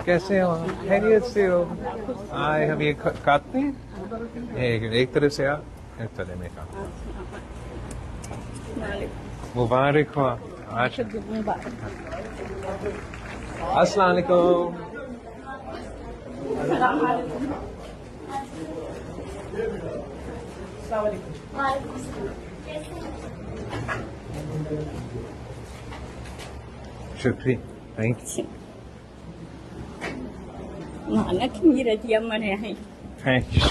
कैसे हो? खैरियत से हो? आए हम ये काटते हैं एक तरह से आप एक तरह में का मुबारक हो। आज अस्सलाम वालेकुम। शुक्रिया, thank you, thank you,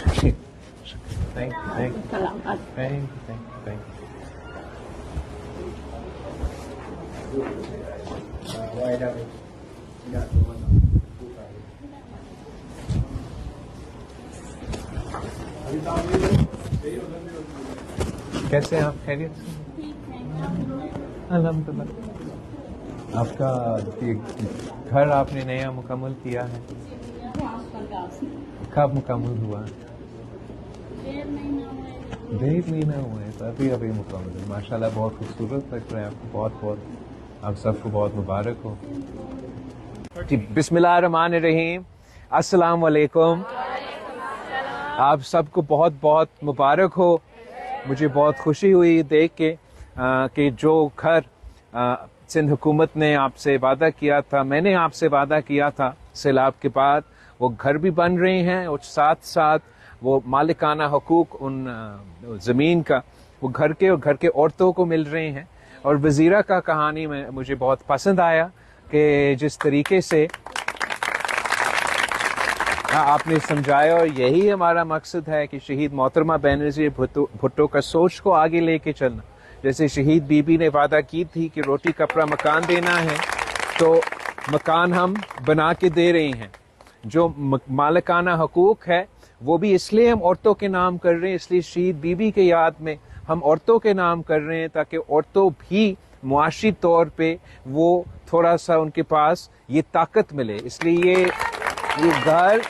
thank you, thank you. कैसे हैं आप? खैरियत से? अल्हम्दुलिल्लाह। आपका ये घर आपने नया मुकम्मल किया है? कब मुकम्मल हुआ? 1.5 महीना हुआ है, तो अभी मुकम्मल है। माशाल्लाह बहुत खूबसूरत लग रहा है आपको। बहुत बहुत आप सबको बहुत मुबारक हो जी। बिस्मिल्लाहिर्रहमानिर्रहीम। अस्सलाम वालेकुम। आप सबको बहुत बहुत मुबारक हो। मुझे बहुत खुशी हुई देख के कि जो घर सिंध हुकूमत ने आपसे वादा किया था, मैंने आपसे वादा किया था सैलाब के बाद, वो घर भी बन रहे हैं और साथ साथ वो मालिकाना हकूक उन ज़मीन का वो घर के और घर के औरतों को मिल रहे हैं। और वज़ीरा का कहानी में मुझे बहुत पसंद आया कि जिस तरीके से आपने समझाया, और यही हमारा मकसद है कि शहीद मोहतरमा बेनज़ीर भुट्टो का सोच को आगे लेके चलना। जैसे शहीद बीबी ने वादा की थी कि रोटी कपड़ा मकान देना है, तो मकान हम बना के दे रहे हैं। जो मालिकाना हकूक है वो भी इसलिए हम औरतों के नाम कर रहे हैं, इसलिए शहीद बीबी के याद में हम औरतों के नाम कर रहे हैं, ताकि औरतों भी मुआशी तौर पे वो थोड़ा सा उनके पास ये ताकत मिले। इसलिए ये घर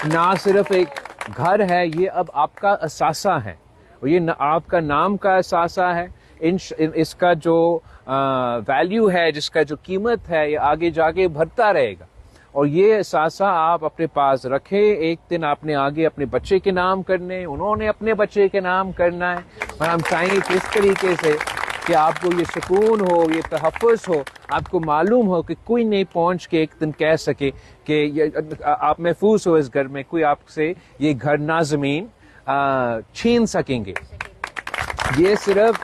ना सिर्फ एक घर है, ये अब आपका असासा है और ये आपका नाम का असासा है। इसका जो वैल्यू है, जिसका जो कीमत है, ये आगे जाके बढ़ता रहेगा। और ये असासा आप अपने पास रखें। एक दिन आपने आगे अपने बच्चे के नाम करने, उन्होंने अपने बच्चे के नाम करना है। और हम चाहेंगे कि इस तरीके से कि आपको ये सुकून हो, ये तहफ़्फ़ुज़ हो, आपको मालूम हो कि कोई नहीं पहुंच के एक दिन कह सके कि आप महफूज हो इस घर में, कोई आपसे ये घर ना ज़मीन छीन सकेंगे। ये सिर्फ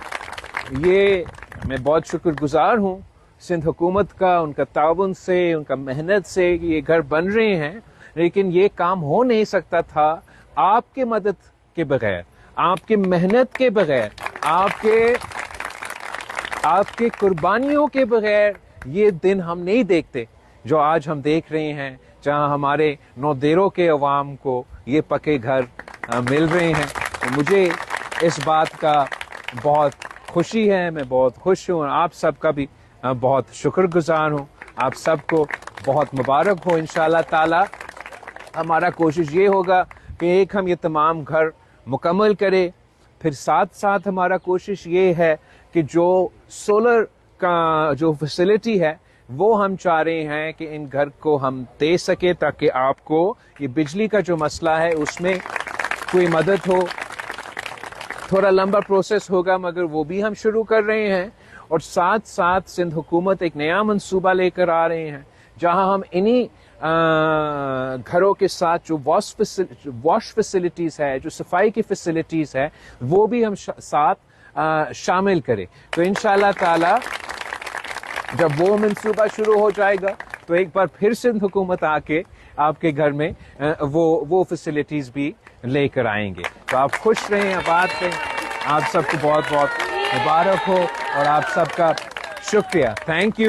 ये मैं बहुत शुक्रगुजार हूँ सिंध हुकूमत का, उनका ताउन से, उनका मेहनत से कि ये घर बन रहे हैं। लेकिन ये काम हो नहीं सकता था आपके मदद के बगैर, आपके मेहनत के बगैर, आपके कुर्बानियों के बगैर ये दिन हम नहीं देखते जो आज हम देख रहे हैं, जहां हमारे नौदेरों के अवाम को ये पक्के घर मिल रहे हैं। तो मुझे इस बात का बहुत खुशी है, मैं बहुत खुश हूँ और आप सबका भी बहुत शुक्रगुजार हूँ। आप सबको बहुत मुबारक हो। इंशाअल्लाह ताला हमारा कोशिश ये होगा कि एक हम ये तमाम घर मुकम्मल करें, फिर साथ साथ हमारा कोशिश ये है कि जो सोलर का जो फैसिलिटी है वो हम चाह रहे हैं कि इन घर को हम दे सके, ताकि आपको ये बिजली का जो मसला है उसमें कोई मदद हो। थोड़ा लंबा प्रोसेस होगा मगर वो भी हम शुरू कर रहे हैं। और साथ साथ सिंध हुकूमत एक नया मंसूबा लेकर आ रहे हैं, जहां हम इन्हीं घरों के साथ जो वॉश फैसिलिटीज़ है, जो सफाई की फैसिलिटीज़ है, वो भी हम साथ शामिल करें। तो इंशाअल्लाह ताला जब वो मंसूबा शुरू हो जाएगा तो एक बार फिर सिंध हुकूमत आके आपके घर में वो फैसिलिटीज़ भी लेकर आएंगे। तो आप खुश रहें, आबाद रहें। आप सबको बहुत बहुत मुबारक हो और आप सबका शुक्रिया। Thank you.